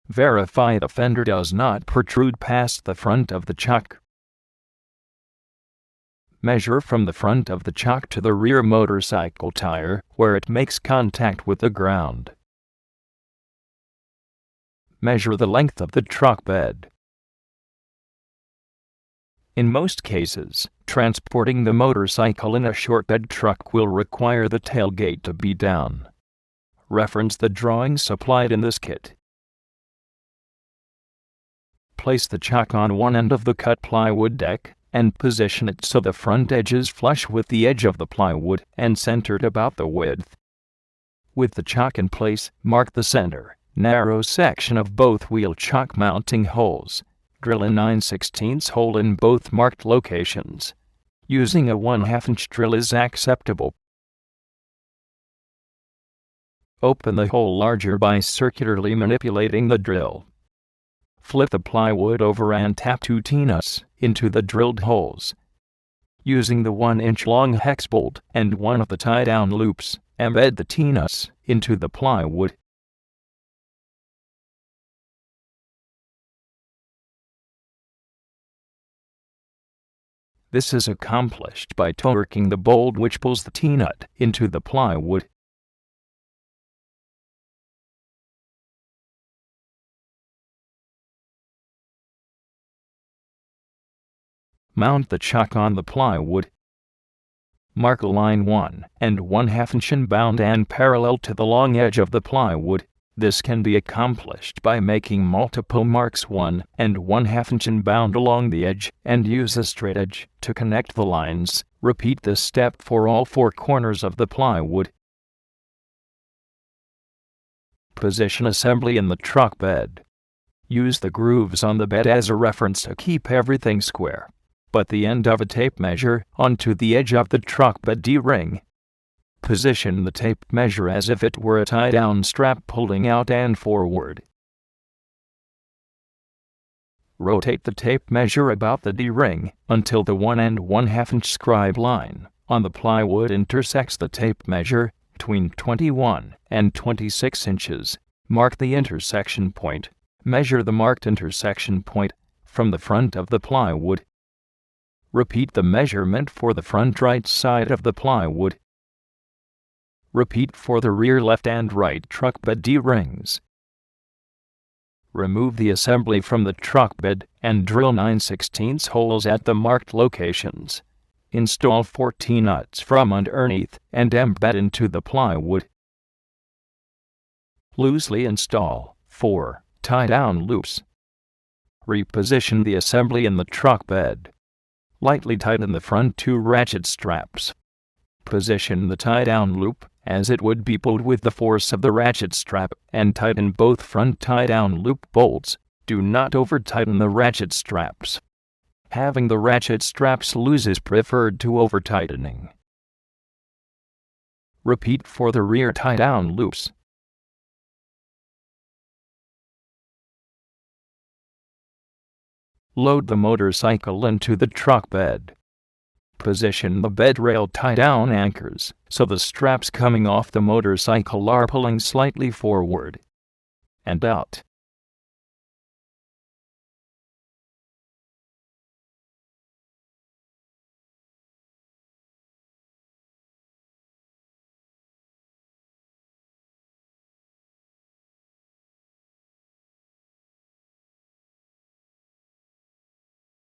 Verify the fender does not protrude past the front of the chock. Measure from the front of the chock to the rear motorcycle tire where it makes contact with the ground. Measure the length of the truck bed. In most cases, transporting the motorcycle in a short bed truck will require the tailgate to be down. Reference the drawings supplied in this kit. Place the chock on one end of the cut plywood deck and position it so the front edge is flush with the edge of the plywood and centered about the width. With the chock in place, mark the center, narrow section of both wheel chock mounting holes. Drill a 9/16 hole in both marked locations. Using a 1/2 inch drill is acceptable. Open the hole larger by circularly manipulating the drill. Flip the plywood over and tap 2 T-nuts into the drilled holes. Using the 1-inch long hex bolt and one of the tie-down loops, embed the T-nuts into the plywood. This is accomplished by torquing the bolt which pulls the T-nut into the plywood. Mount the chock on the plywood. Mark a line 1 1/2 inch inbound and parallel to the long edge of the plywood. This can be accomplished by making multiple marks 1 1/2 inch inbound along the edge and use a straight edge to connect the lines. Repeat this step for all 4 corners of the plywood. Position assembly in the truck bed. Use the grooves on the bed as a reference to keep everything square. Put the end of a tape measure onto the edge of the truck bed D-ring. Position the tape measure as if it were a tie-down strap pulling out and forward. Rotate the tape measure about the D-ring until the 1 1/2 inch scribe line on the plywood intersects the tape measure between 21 and 26 inches. Mark the intersection point. Measure the marked intersection point from the front of the plywood. Repeat the measurement for the front right side of the plywood. Repeat for the rear left and right truck bed D-rings. Remove the assembly from the truck bed and drill 9/16 holes at the marked locations. Install 14 nuts from underneath and embed into the plywood. Loosely install 4 tie-down loops. Reposition the assembly in the truck bed. Lightly tighten the front 2 ratchet straps. Position the tie-down loop as it would be pulled with the force of the ratchet strap and tighten both front tie-down loop bolts. Do not over-tighten the ratchet straps. Having the ratchet straps loose is preferred to over-tightening. Repeat for the rear tie-down loops. Load the motorcycle into the truck bed. Position the bed rail tie-down anchors so the straps coming off the motorcycle are pulling slightly forward and out.